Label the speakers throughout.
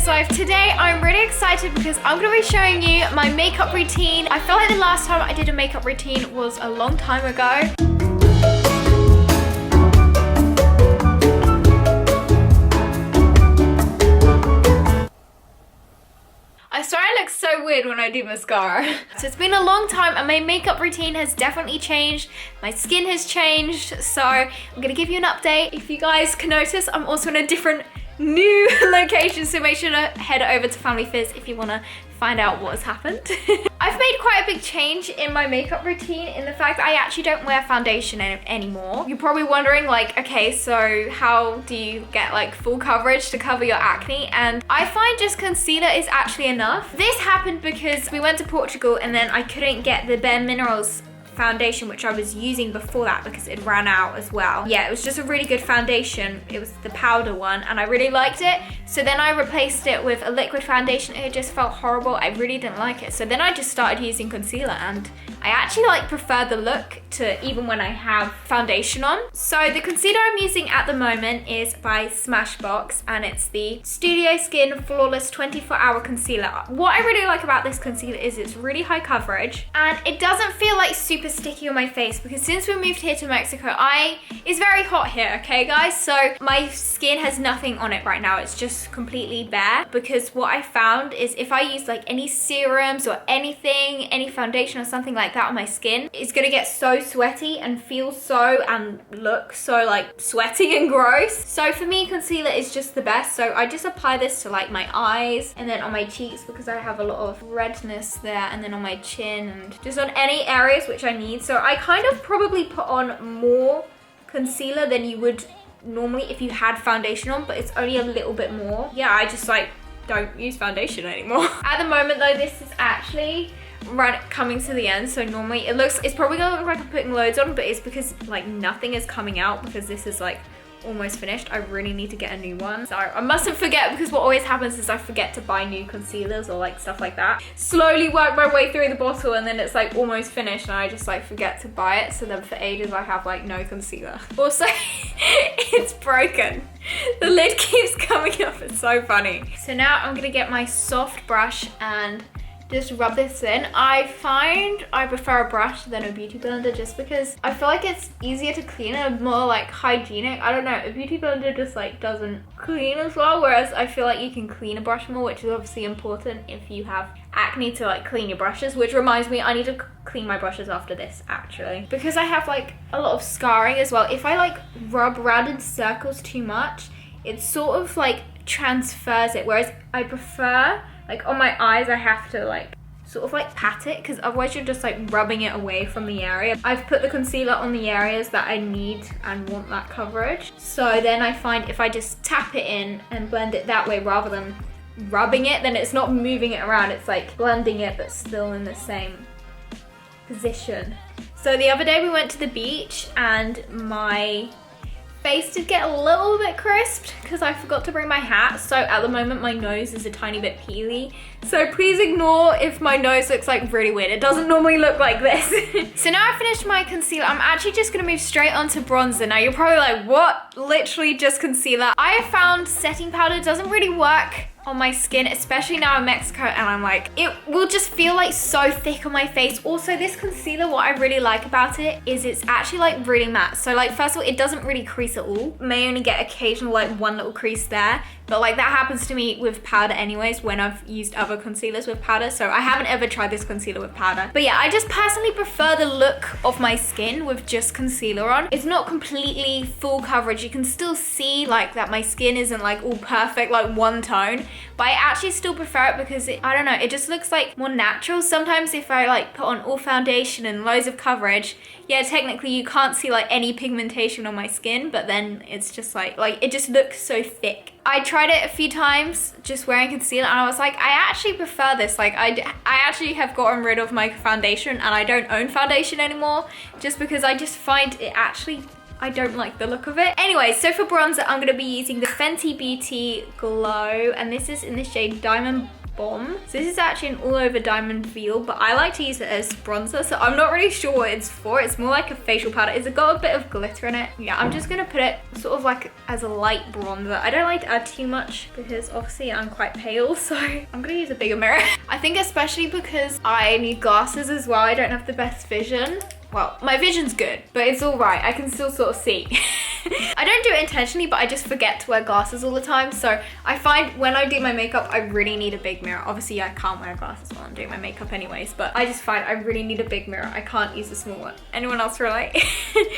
Speaker 1: So today I'm really excited because I'm going to be showing you my makeup routine. I feel like the last time I did a makeup routine was a long time ago. I swear I look so weird when I do mascara. So it's been a long time and my makeup routine has definitely changed. My skin has changed. So I'm gonna give you an update. If you guys can notice, I'm also in a different new location. So make sure to head over to Family Fizz if you wanna find out what has happened. I've made quite a big change in my makeup routine in the fact that I actually don't wear foundation anymore. You're probably wondering like, okay, so how do you get like full coverage to cover your acne? And I find just concealer is actually enough. This happened because we went to Portugal and then I couldn't get the Bare Minerals foundation which I was using before that because it ran out as well. Yeah, it was just a really good foundation. It was the powder one and I really liked it. So then I replaced it with a liquid foundation. It just felt horrible. I really didn't like it. So then I just started using concealer and I actually like prefer the look to even when I have foundation on. So the concealer I'm using at the moment is by Smashbox and it's the Studio Skin Flawless 24-Hour Concealer. What I really like about this concealer is it's really high coverage and it doesn't feel like super sticky on my face because since we moved here to Mexico, it's very hot here, okay guys? So my skin has nothing on it right now. It's just completely bare because what I found is if I use like any serums or anything, any foundation or something like that on my skin, it's gonna get so sweaty and feel so and look so like sweaty and gross. So for me, concealer is just the best. So I just apply this to like my eyes and then on my cheeks because I have a lot of redness there, and then on my chin and just on any areas which I need. So I kind of probably put on more concealer than you would normally if you had foundation on, but it's only a little bit more. Yeah, I just like don't use foundation anymore. At the moment though, this is actually coming to the end, so normally it's probably gonna look like I'm putting loads on, but it's because like nothing is coming out because this is like almost finished. I really need to get a new one. So I mustn't forget, because what always happens is I forget to buy new concealers or like stuff like that. Slowly work my way through the bottle and then it's like almost finished and I just like forget to buy it. So then for ages I have like no concealer. Also, it's broken. The lid keeps coming off. It's so funny. So now I'm gonna get my soft brush and just rub this in. I find I prefer a brush than a beauty blender just because I feel like it's easier to clean and more like hygienic. I don't know, a beauty blender just like doesn't clean as well, whereas I feel like you can clean a brush more, which is obviously important if you have acne to like clean your brushes, which reminds me I need to clean my brushes after this actually. Because I have like a lot of scarring as well. If I like rub around in circles too much, it sort of like transfers it, whereas I prefer like on my eyes, I have to like sort of like pat it because otherwise you're just like rubbing it away from the area. I've put the concealer on the areas that I need and want that coverage. So then I find if I just tap it in and blend it that way rather than rubbing it, then it's not moving it around. It's like blending it but still in the same position. So the other day we went to the beach and my face did get a little bit crisped because I forgot to bring my hat. So at the moment my nose is a tiny bit peely. So please ignore if my nose looks like really weird. It doesn't normally look like this. So now I finished my concealer. I'm actually just gonna move straight onto bronzer. Now you're probably like, what? Literally just concealer. I have found setting powder doesn't really work on my skin, especially now in Mexico, and I'm like, it will just feel like so thick on my face. Also, this concealer, what I really like about it is it's actually like really matte. So like, first of all, it doesn't really crease at all. May only get occasional like one little crease there, but like that happens to me with powder anyways when I've used other concealers with powder. So I haven't ever tried this concealer with powder. But yeah, I just personally prefer the look of my skin with just concealer on. It's not completely full coverage. You can still see like that my skin isn't like all perfect, like one tone. But I actually still prefer it because I don't know, it just looks like more natural. Sometimes if I like put on all foundation and loads of coverage, yeah, technically you can't see like any pigmentation on my skin, but then it's just like it just looks so thick. I tried it a few times just wearing concealer and I was like, I actually prefer this. Like I actually have gotten rid of my foundation and I don't own foundation anymore just because I just find it actually, I don't like the look of it. Anyway, so for bronzer, I'm gonna be using the Fenty Beauty Glow, and this is in the shade Diamond Bomb. So this is actually an all over diamond veil, but I like to use it as bronzer, so I'm not really sure what it's for. It's more like a facial powder. It's got a bit of glitter in it. Yeah, I'm just gonna put it sort of like as a light bronzer. I don't like to add too much because obviously I'm quite pale, so I'm gonna use a bigger mirror. I think especially because I need glasses as well. I don't have the best vision. Well, my vision's good, but it's all right. I can still sort of see. I don't do it intentionally, but I just forget to wear glasses all the time. So I find when I do my makeup, I really need a big mirror. Obviously, I can't wear glasses while I'm doing my makeup anyways, but I just find I really need a big mirror. I can't use a small one. Anyone else relate?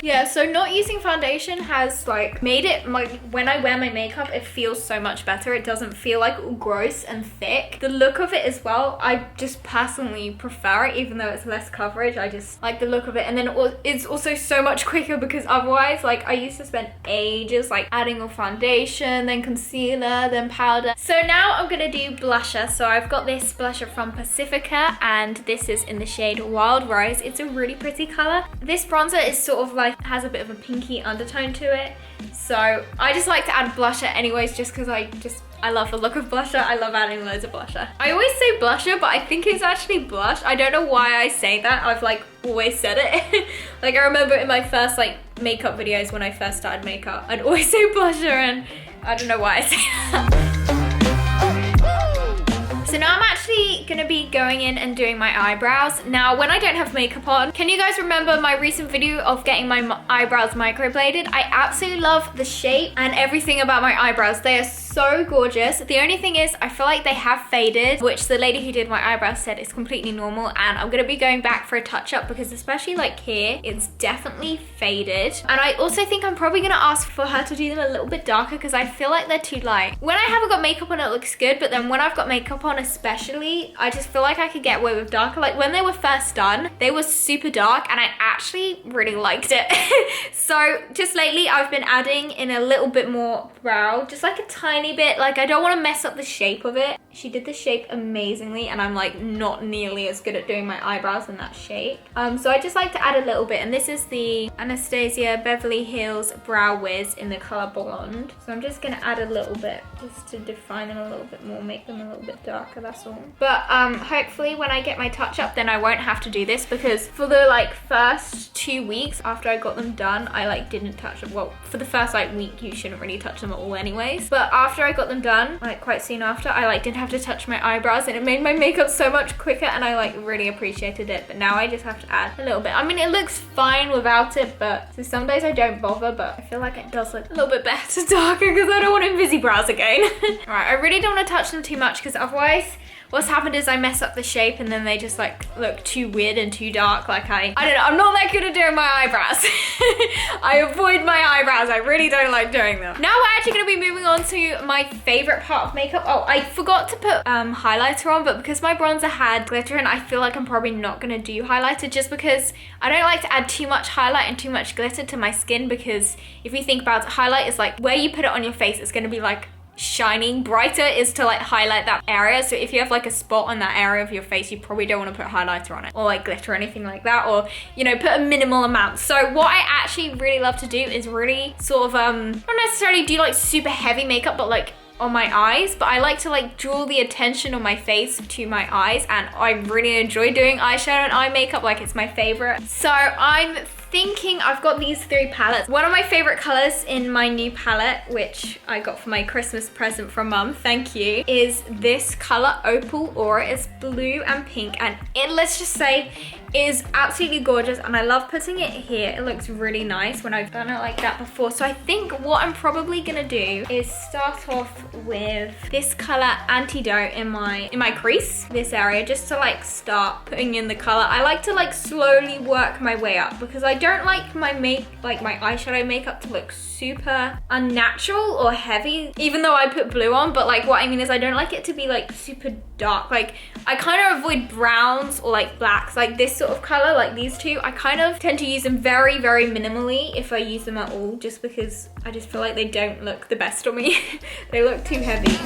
Speaker 1: Yeah, so not using foundation has like made it, when I wear my makeup, it feels so much better. It doesn't feel like all gross and thick. The look of it as well, I just personally prefer it, even though it's less coverage. I just like the look of it. And then it's also so much quicker because otherwise, like I used to spend ages like adding a foundation, then concealer, then powder. So now I'm gonna do blusher. So I've got this blusher from Pacifica, and this is in the shade Wild Rose. It's a really pretty color. This bronzer is sort of like, has a bit of a pinky undertone to it. So I just like to add blusher anyways, just because I love the look of blusher. I love adding loads of blusher. I always say blusher, but I think it's actually blush. I don't know why I say that. I've like always said it. Like I remember in my first like makeup videos when I first started makeup, I'd always say blusher, and I don't know why I say that. So now I'm actually gonna be going in and doing my eyebrows. Now, when I don't have makeup on, can you guys remember my recent video of getting my eyebrows microbladed? I absolutely love the shape and everything about my eyebrows. They are so gorgeous. The only thing is, I feel like they have faded, which the lady who did my eyebrows said is completely normal, and I'm gonna be going back for a touch-up because especially like here, it's definitely faded. And I also think I'm probably gonna ask for her to do them a little bit darker because I feel like they're too light. When I haven't got makeup on, it looks good, but then when I've got makeup on especially, I just feel like I could get away with darker. Like when they were first done, they were super dark and I actually really liked it. So just lately I've been adding in a little bit more brow, just like a tiny bit. Like I don't want to mess up the shape of it. She did the shape amazingly, and I'm like not nearly as good at doing my eyebrows in that shape. So I just like to add a little bit, and this is the Anastasia Beverly Hills Brow Wiz in the color Blonde. So I'm just gonna add a little bit just to define them a little bit more, make them a little bit darker, that's all. But hopefully when I get my touch up, then I won't have to do this, because for the like first 2 weeks after I got them done, I like didn't touch them. Well, for the first like week, you shouldn't really touch them at all anyways. But after I got them done, like quite soon after, I like didn't have to touch my eyebrows, and it made my makeup so much quicker, and I like really appreciated it. But now I just have to add a little bit. I mean, it looks fine without it, but so some days I don't bother, but I feel like it does look a little bit better darker because I don't want invisi brows again. All right, I really don't want to touch them too much because otherwise what's happened is I mess up the shape and then they just like look too weird and too dark. Like I don't know, I'm not that good at doing my eyebrows. I avoid my eyebrows. I really don't like doing them. Now we're actually gonna be moving on to my favorite part of makeup. Oh, I forgot to put highlighter on, but because my bronzer had glitter and I feel like I'm probably not gonna do highlighter just because I don't like to add too much highlight and too much glitter to my skin, because if you think about it, highlight is like where you put it on your face, it's gonna be like shining. Brighter is to like highlight that area. So if you have like a spot on that area of your face, you probably don't want to put highlighter on it or like glitter or anything like that, or you know, put a minimal amount. So what I actually really love to do is really sort of not necessarily do like super heavy makeup, but like on my eyes, but I like to like draw the attention on my face to my eyes, and I really enjoy doing eyeshadow and eye makeup. Like it's my favorite. So I'm thinking, I've got these 3 palettes. One of my favorite colors in my new palette, which I got for my Christmas present from mum, thank you, is this color Opal Aura. It's blue and pink, and it, let's just say, is absolutely gorgeous, and I love putting it here. It looks really nice when I've done it like that before. So I think what I'm probably gonna do is start off with this color Antidote in my crease, this area, just to like start putting in the color. I like to like slowly work my way up because I don't like my eyeshadow makeup to look super unnatural or heavy, even though I put blue on. But like what I mean is I don't like it to be like super dark. Like I kind of avoid browns or like blacks, like this sort of color, like these two. I kind of tend to use them very, very minimally if I use them at all, just because I just feel like they don't look the best on me. They look too heavy.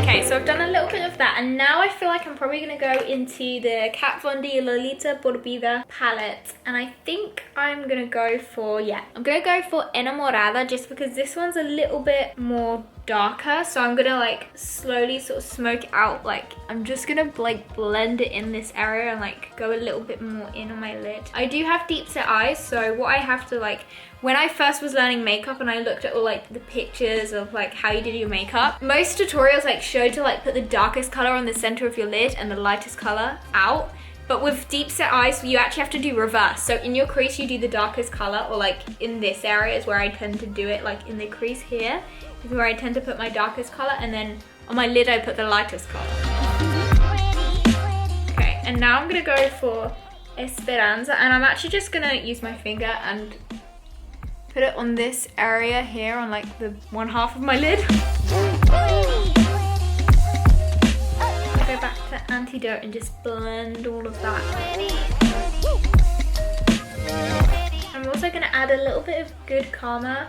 Speaker 1: Okay, so I've done a little bit of that, and now I feel like I'm probably gonna go into the Kat Von D Lolita Por Vida palette, and I think I'm gonna go for, I'm gonna go for Enamorada, just because this one's a little bit more darker, so I'm gonna like slowly sort of smoke it out. Like I'm just gonna like blend it in this area and like go a little bit more in on my lid. I do have deep set eyes, so what I have to like, when I first was learning makeup and I looked at all like the pictures of like how you did your makeup, most tutorials like showed to like put the darkest color on the center of your lid and the lightest color out. But with deep set eyes, you actually have to do reverse. So in your crease, you do the darkest color, or like in this area is where I tend to do it, like in the crease here is where I tend to put my darkest color, and then on my lid I put the lightest color. Okay, and now I'm gonna go for Esperanza, and I'm actually just gonna use my finger and put it on this area here on like the one half of my lid. Go back to Antidote and just blend all of that. I'm also gonna add a little bit of Good Karma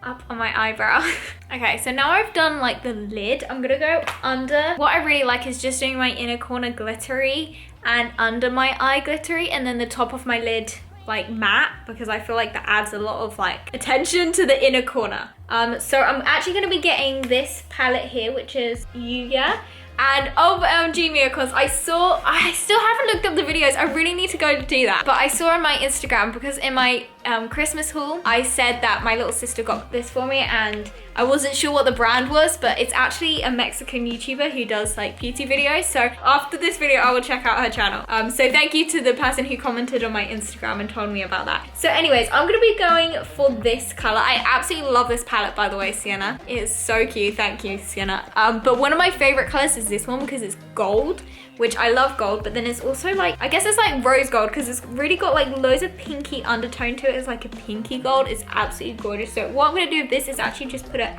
Speaker 1: up on my eyebrow. Okay, so now I've done like the lid, I'm gonna go under. What I really like is just doing my inner corner glittery and under my eye glittery, and then the top of my lid like matte, because I feel like that adds a lot of like attention to the inner corner. So I'm actually gonna be getting this palette here, which is Yuya. And OMG Mia, because I still haven't looked up the videos. I really need to go do that. But I saw on my Instagram, because in my Christmas haul, I said that my little sister got this for me and I wasn't sure what the brand was, but it's actually a Mexican YouTuber who does like beauty videos. So after this video, I will check out her channel. So thank you to the person who commented on my Instagram and told me about that. So anyways, I'm gonna be going for this color. I absolutely love this palette, by the way, Sienna. It is so cute, thank you, Sienna. But one of my favorite colors is this one because it's gold, which I love gold, but then it's also like, I guess it's like rose gold because it's really got like loads of pinky undertone to it. It's like a pinky gold. It's absolutely gorgeous. So what I'm gonna do with this is actually just put it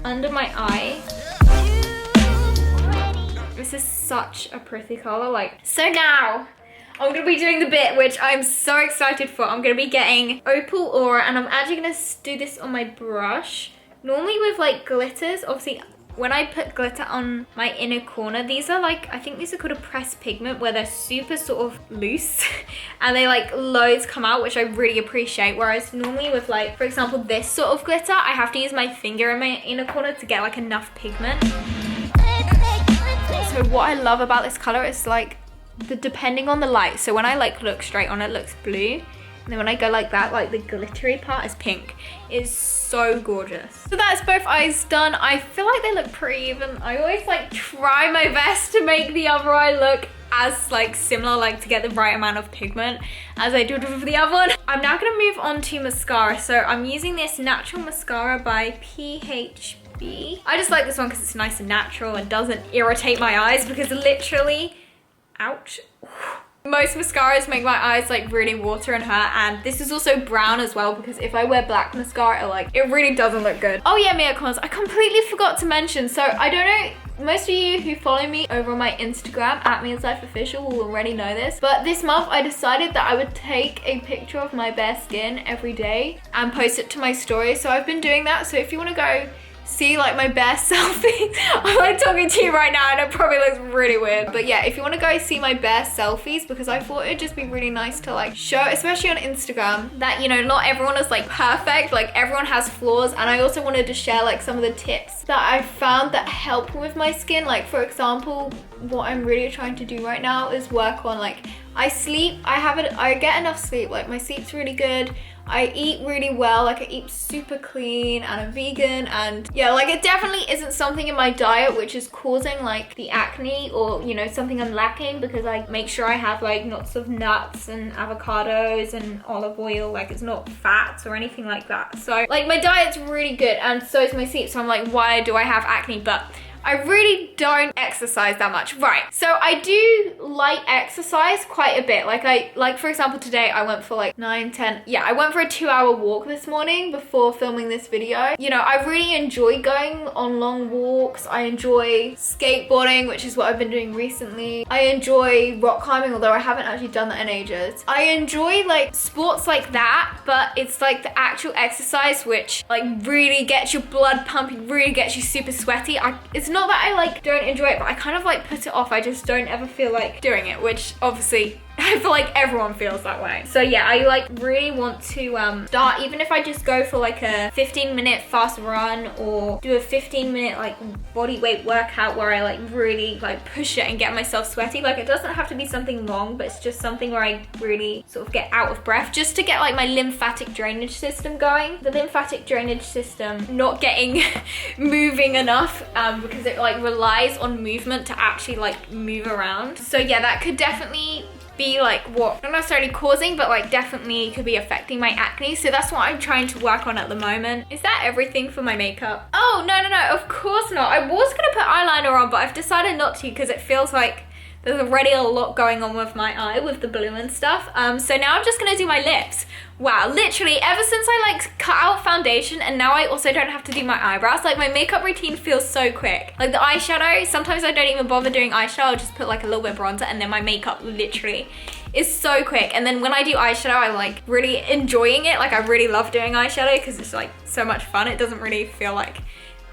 Speaker 1: under my eye. This is such a pretty color. Like, so now I'm gonna be doing the bit which I'm so excited for. I'm gonna be getting Opal Aura, and I'm actually gonna do this on my brush. Normally with like glitters, obviously when I put glitter on my inner corner, these are like, I think these are called a pressed pigment, where they're super sort of loose and they like loads come out, which I really appreciate. Whereas normally with like, for example, this sort of glitter, I have to use my finger in my inner corner to get like enough pigment. So what I love about this color is like, depending on the light. So when I like look straight on it, looks blue. And then when I go like that, like the glittery part is pink. It's so gorgeous. So that's both eyes done. I feel like they look pretty even. I always like try my best to make the other eye look as like similar, like to get the right amount of pigment as I did with the other one. I'm now gonna move on to mascara. So I'm using this natural mascara by PHB. I just like this one because it's nice and natural and doesn't irritate my eyes, because literally, ouch. Most mascaras make my eyes like really water and hurt, and this is also brown as well, because if I wear black mascara, like it really doesn't look good. Oh yeah, Mia Cons, I completely forgot to mention. So I don't know, most of you who follow me over on my Instagram at Mia'sLifeOfficial will already know this, but this month I decided that I would take a picture of my bare skin every day and post it to my story. So I've been doing that. So if you want to go see like my best selfie, I'm like talking to you right now and it probably looks really weird, but yeah, if you want to go see my best selfies, because I thought it'd just be really nice to like show, especially on Instagram, that, you know, not everyone is like perfect, like everyone has flaws. And I also wanted to share like some of the tips that I found that help with my skin. Like for example, what I'm really trying to do right now is work on like, I get enough sleep, like my sleep's really good. I eat really well, like I eat super clean and I'm vegan, and yeah, like it definitely isn't something in my diet which is causing like the acne, or you know, something I'm lacking, because I make sure I have like lots of nuts and avocados and olive oil, like it's not fats or anything like that. So like my diet's really good, and so is my sleep. So I'm like, why do I have acne? But I really don't exercise that much. Right, so I do light exercise quite a bit. Like for example, today I went for like 9-10, yeah, I went for a 2-hour walk this morning before filming this video. You know, I really enjoy going on long walks. I enjoy skateboarding, which is what I've been doing recently. I enjoy rock climbing, although I haven't actually done that in ages. I enjoy like sports like that, but it's like the actual exercise which like really gets your blood pumping, really gets you super sweaty. It's not that I like don't enjoy it, but I kind of like put it off. I just don't ever feel like doing it, which obviously I feel like everyone feels that way. So yeah, I like really want to start, even if I just go for like a 15-minute fast run or do a 15-minute like body weight workout where I like really like push it and get myself sweaty. Like it doesn't have to be something long, but it's just something where I really sort of get out of breath, just to get like my lymphatic drainage system going. The lymphatic drainage system not getting moving enough because it like relies on movement to actually like move around. So yeah, that could definitely be like what, not necessarily causing, but like definitely could be affecting my acne. So that's what I'm trying to work on at the moment. Is that everything for my makeup? Oh, no, of course not. I was gonna put eyeliner on, but I've decided not to because it feels like there's already a lot going on with my eye with the blue and stuff. So now I'm just gonna do my lips. Wow, literally ever since I like cut out foundation and now I also don't have to do my eyebrows, like my makeup routine feels so quick. Like the eyeshadow, sometimes I don't even bother doing eyeshadow, I'll just put like a little bit of bronzer and then my makeup literally is so quick. And then when I do eyeshadow, I'm like really enjoying it. Like I really love doing eyeshadow because it's like so much fun. It doesn't really feel like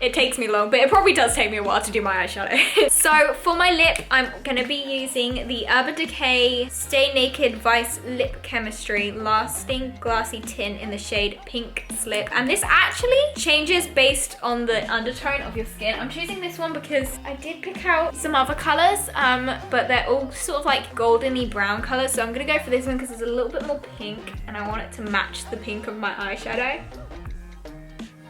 Speaker 1: it takes me long, but it probably does take me a while to do my eyeshadow. So for my lip, I'm gonna be using the Urban Decay Stay Naked Vice Lip Chemistry Lasting Glassy Tint in the shade Pink Slip. And this actually changes based on the undertone of your skin. I'm choosing this one because I did pick out some other colors, but they're all sort of like goldeny brown colors. So I'm gonna go for this one because it's a little bit more pink and I want it to match the pink of my eyeshadow.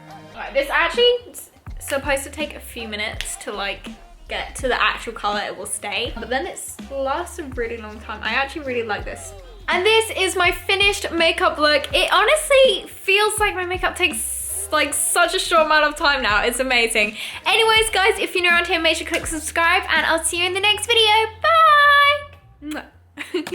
Speaker 1: All right, this actually supposed to take a few minutes to like get to the actual color it will stay, but then it lasts a really long time. I actually really like this. And this is my finished makeup look. It honestly feels like my makeup takes like such a short amount of time now. It's amazing. Anyways guys, if you're new around here, make sure to click subscribe and I'll see you in the next video. Bye.